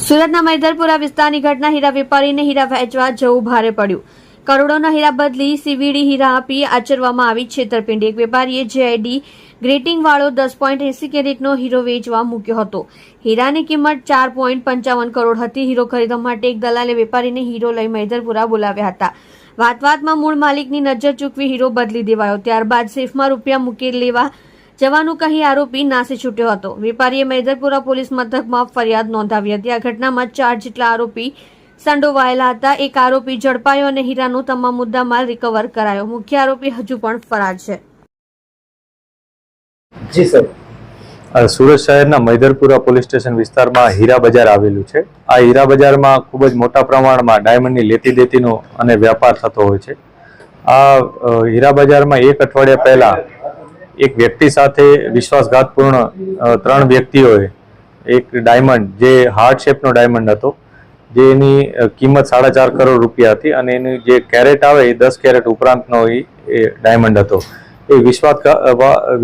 સુરતના મૈદરપુરા વિસ્તારની ઘટના હીરા વેપારીને હીરા વેચવા જવું ભારે પડ્યું. કરોડોના હીરા બદલી સીવીડી હીરા આપી આચરવામાં આવી છેતરપિંડી. એક વેપારીએ જેઆઈડી ગ્રેટિંગ વાળો 10.80 કેરેટનો હીરો વેચવા મૂક્યો હતો. હીરાની કિંમત 4.55 કરોડ હતી. હીરો ખરીદવા માટે એક દલાલે વેપારીને હીરો લઈ મૈદરપુરા બોલાવ્યા હતા. વાતમાં મૂળ માલિકની નજર ચૂકવી હીરો બદલી દેવાયો. ત્યારબાદ સેફમાં રૂપિયા મૂકી લેવા જવાનું કહી આરોપી નાસી છૂટ્યો હતો. વેપારીએ મૈદરપુરા પોલીસ મથકમાં ફરિયાદ નોંધાવી હતી. આ ઘટનામાં 4 જેટલા આરોપી સંડોવાયેલા હતા. એક આરોપી ઝડપાયો અને હીરાનો તમામ મુદ્દામાલ રિકવર કરાયો. મુખ્ય આરોપી હજુ પણ ફરાર છે. જી સર, સુરત શહેરના મૈદરપુરા પોલીસ સ્ટેશન વિસ્તારમાં હીરા બજાર આવેલું છે. આ હીરા બજારમાં ખૂબ જ મોટા પ્રમાણમાં ડાયમંડની લેતી દેતીનો અને વ્યાપાર થતો હોય છે. આ હીરા બજારમાં એક અઠવાડિયા પહેલા એક વ્યક્તિ સાથે વિશ્વાસઘાતપૂર્ણ 3 વ્યક્તિઓએ એક ડાયમંડ, જે હાર્ટ શેપનો ડાયમંડ હતો, જેની કિંમત 4.5 કરોડ રૂપિયા હતી અને એની જે કેરેટ આવે એ 10 કેરેટ ઉપરાંતનો એ ડાયમંડ હતો. એ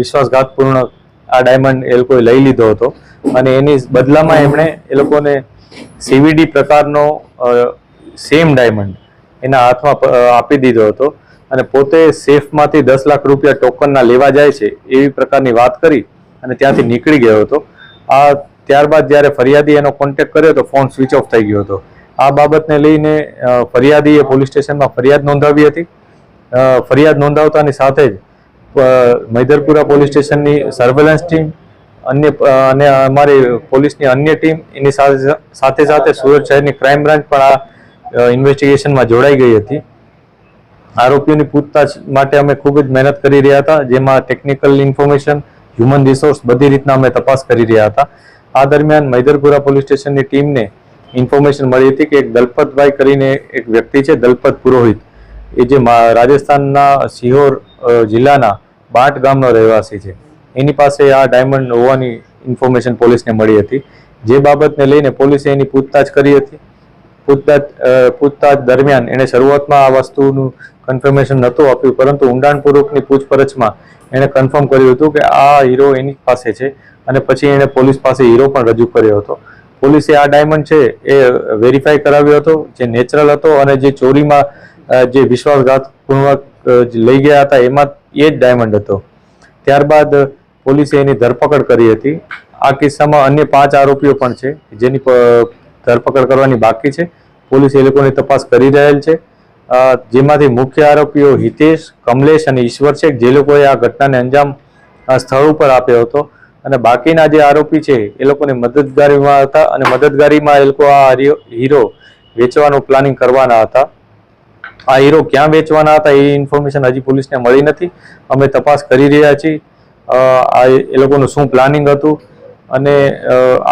વિશ્વાસઘાતપૂર્ણ આ ડાયમંડ એ લોકોએ લઈ લીધો હતો અને એની બદલામાં એમણે એ લોકોને સીવીડી પ્રકારનો સેમ ડાયમંડ એના હાથમાં આપી દીધો હતો અને પોતે સેફમાંથી 10 લાખ રૂપિયા ટોકનના લેવા જાય છે એવી પ્રકારની વાત કરી અને ત્યાંથી નીકળી ગયો હતો. ત્યારબાદ જ્યારે ફરિયાદી એનો કોન્ટેક્ટ કર્યો તો ફોન સ્વિચ ઓફ થઈ ગયો હતો. આ બાબતને લઈને ફરિયાદીએ પોલીસ સ્ટેશનમાં ફરિયાદ નોંધાવી હતી. ફરિયાદ નોંધાવતાની સાથે જ મૈદરપુરા પોલીસ સ્ટેશનની સર્વેલન્સ ટીમ અને અમારી પોલીસની અન્ય ટીમ, એની સાથે સુરત શહેરની ક્રાઇમ બ્રાન્ચ પણ આ ઇન્વેસ્ટિગેશનમાં જોડાઈ ગઈ હતી. આરોપીઓની પૂછતાછ માટે અમે ખૂબ જ મહેનત કરી રહ્યા હતા, જેમાં ટેકનિકલ ઇન્ફોર્મેશન, હ્યુમન રિસોર્સ બધી રીતના અમે તપાસ કરી રહ્યા હતા. આ દરમિયાન મૈદરપુરા પોલીસ સ્ટેશનની ટીમને ઇન્ફોર્મેશન મળી હતી કે એક દલપતભાઈ કરીને એક વ્યક્તિ છે, દલપત પુરોહિત, એ જે રાજસ્થાનના સિહોર જિલ્લાના બાટ ગામનો રહેવાસી છે. એની પાસે આ ડાયમંડ હોવાની ઇન્ફોર્મેશન પોલીસને મળી હતી. જે બાબતને લઈને પોલીસે એની પૂછતાછ કરી હતી. પૂછતાછ દરમિયાન એણે શરૂઆતમાં આ વસ્તુનું કન્ફર્મેશન નહોતું આપ્યું, પરંતુ ઊંડાણપૂર્વકની પૂછપરછમાં એણે કન્ફર્મ કર્યું હતું કે આ હીરો એની પાસે છે અને પછી એણે પોલીસ પાસે હીરો પણ રજૂ કર્યો હતો. પોલીસે આ ડાયમંડ છે એ વેરીફાઈ કરાવ્યો હતો, જે નેચરલ હતો અને જે ચોરીમાં જે વિશ્વાસઘાતપૂર્વક લઈ ગયા હતા એમાં એ જ ડાયમંડ હતો. ત્યારબાદ પોલીસે એની ધરપકડ કરી હતી. આ કિસ્સામાં અન્ય 5 આરોપીઓ પણ છે જેની ધરપકડ કરવાની બાકી છે. પોલીસ એ લોકોની તપાસ કરી રહેલ છે. જેમાંથી મુખ્ય આરોપીઓ હિતેશ, કમલેશ અને ઈશ્વર છે, જે લોકોએ આ ઘટનાને અંજામ સ્થળ ઉપર આપ્યો હતો. અને બાકીના જે આરોપી છે એ લોકોની મદદગારીમાં હતા અને મદદગારીમાં એ લોકો આ હીરો વેચવાનું પ્લાનિંગ કરવાના હતા. આ હીરો ક્યાં વેચવાના હતા એ ઇન્ફોર્મેશન હજી પોલીસને મળી નથી. અમે તપાસ કરી રહ્યા છીએ એ લોકોનું શું પ્લાનિંગ હતું અને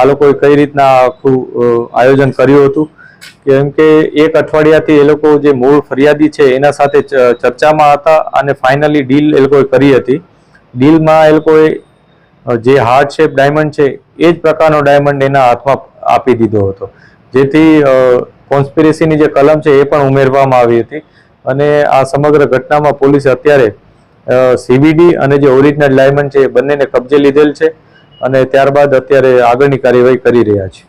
આ લોકોએ કઈ રીતના આખું આયોજન કર્યું હતું. કેમ કે એક અઠવાડિયાથી એ લોકો જે મૂળ ફરિયાદી છે એના સાથે ચર્ચામાં હતા અને ફાઇનલી ડીલ એ લોકોએ કરી હતી. ડીલમાં એ લોકોએ જે હાર્ટ શેપ ડાયમંડ છે એ જ પ્રકારનો ડાયમંડ એના હાથમાં આપી દીધો હતો, જેથી કોન્સ્પિરેસીની જે કલમ છે એ પણ ઉમેરવામાં આવી હતી. અને આ સમગ્ર ઘટનામાં પોલીસે અત્યારે સીવીડી અને જે ઓરિજિનલ ડાયમંડ છે એ બંનેને કબજે લીધેલ છે અને ત્યારબાદ અત્યારે આગળની કાર્યવાહી કરી રહ્યા છે.